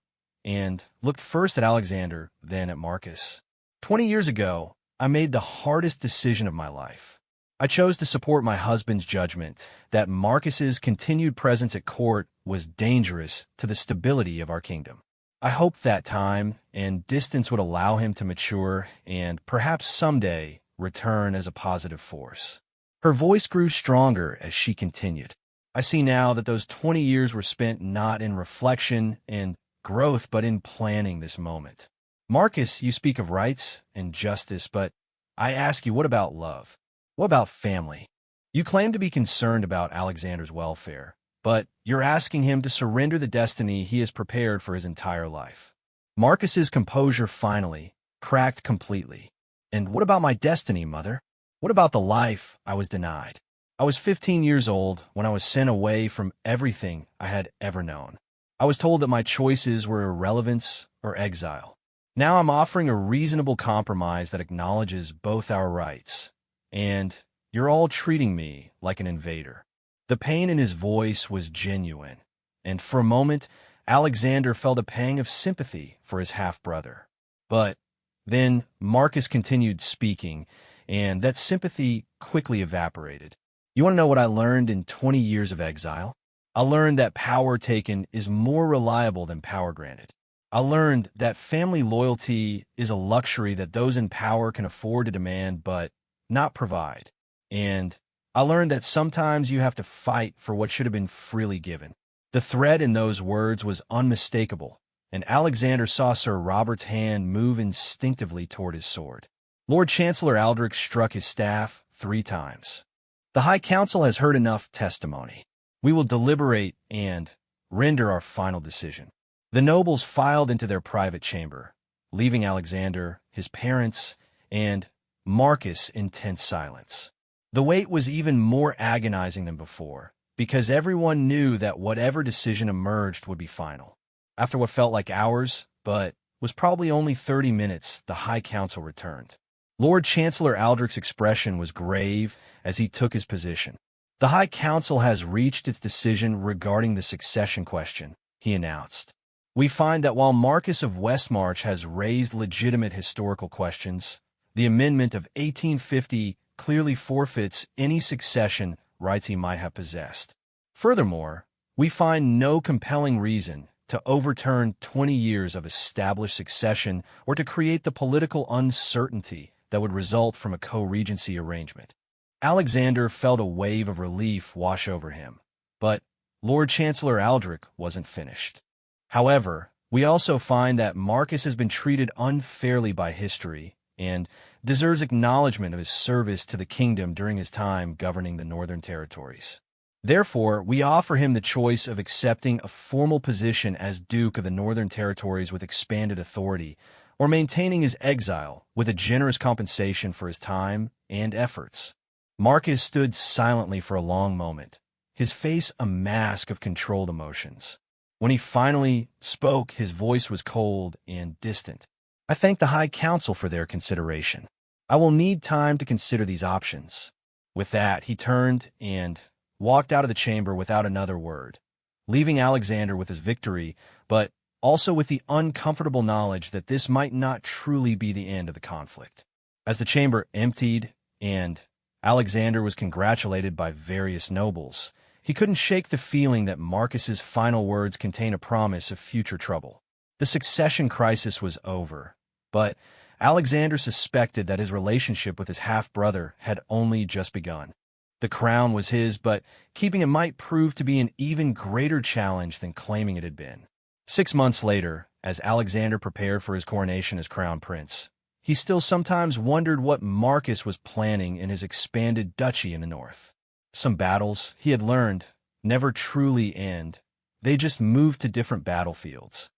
and looked first at Alexander, then at Marcus. 20 years ago, I made the hardest decision of my life. I chose to support my husband's judgment that Marcus's continued presence at court was dangerous to the stability of our kingdom. I hoped that time and distance would allow him to mature and perhaps someday return as a positive force. Her voice grew stronger as she continued. I see now that those 20 years were spent not in reflection and growth, but in planning this moment. Marcus, you speak of rights and justice, but I ask you, what about love? What about family? You claim to be concerned about Alexander's welfare, but you're asking him to surrender the destiny he has prepared for his entire life. Marcus's composure finally cracked completely. And what about my destiny, mother? What about the life I was denied? I was 15 years old when I was sent away from everything I had ever known. I was told that my choices were irrelevance or exile. Now I'm offering a reasonable compromise that acknowledges both our rights. And you're all treating me like an invader. The pain in his voice was genuine, and for a moment, Alexander felt a pang of sympathy for his half-brother. But then Marcus continued speaking, and that sympathy quickly evaporated. You want to know what I learned in 20 years of exile? I learned that power taken is more reliable than power granted. I learned that family loyalty is a luxury that those in power can afford to demand but not provide. And I learned that sometimes you have to fight for what should have been freely given. The thread in those words was unmistakable, and Alexander saw Sir Robert's hand move instinctively toward his sword. Lord Chancellor Aldrich struck his staff 3 times. The High Council has heard enough testimony. We will deliberate and render our final decision. The nobles filed into their private chamber, leaving Alexander, his parents, and Marcus in tense silence. The wait was even more agonizing than before, because everyone knew that whatever decision emerged would be final. After what felt like hours, but was probably only 30 minutes, the High Council returned. Lord Chancellor Aldrich's expression was grave as he took his position. The High Council has reached its decision regarding the succession question, he announced. We find that while Marquess of Westmarch has raised legitimate historical questions, the amendment of 1850 clearly forfeits any succession rights he might have possessed. Furthermore, we find no compelling reason to overturn 20 years of established succession or to create the political uncertainty that would result from a co-regency arrangement. Alexander felt a wave of relief wash over him, but Lord Chancellor Aldrich wasn't finished. However, we also find that Marcus has been treated unfairly by history and deserves acknowledgement of his service to the kingdom during his time governing the Northern Territories. Therefore, we offer him the choice of accepting a formal position as Duke of the Northern Territories with expanded authority, or maintaining his exile with a generous compensation for his time and efforts. Marcus stood silently for a long moment, his face a mask of controlled emotions. When he finally spoke, his voice was cold and distant. I thank the High Council for their consideration. I will need time to consider these options. With that, he turned and walked out of the chamber without another word, leaving Alexander with his victory, but also with the uncomfortable knowledge that this might not truly be the end of the conflict. As the chamber emptied and Alexander was congratulated by various nobles, he couldn't shake the feeling that Marcus's final words contained a promise of future trouble. The succession crisis was over, but Alexander suspected that his relationship with his half-brother had only just begun. The crown was his, but keeping it might prove to be an even greater challenge than claiming it had been. 6 months later, as Alexander prepared for his coronation as crown prince, he still sometimes wondered what Marcus was planning in his expanded duchy in the north. Some battles, he had learned, never truly end. They just moved to different battlefields.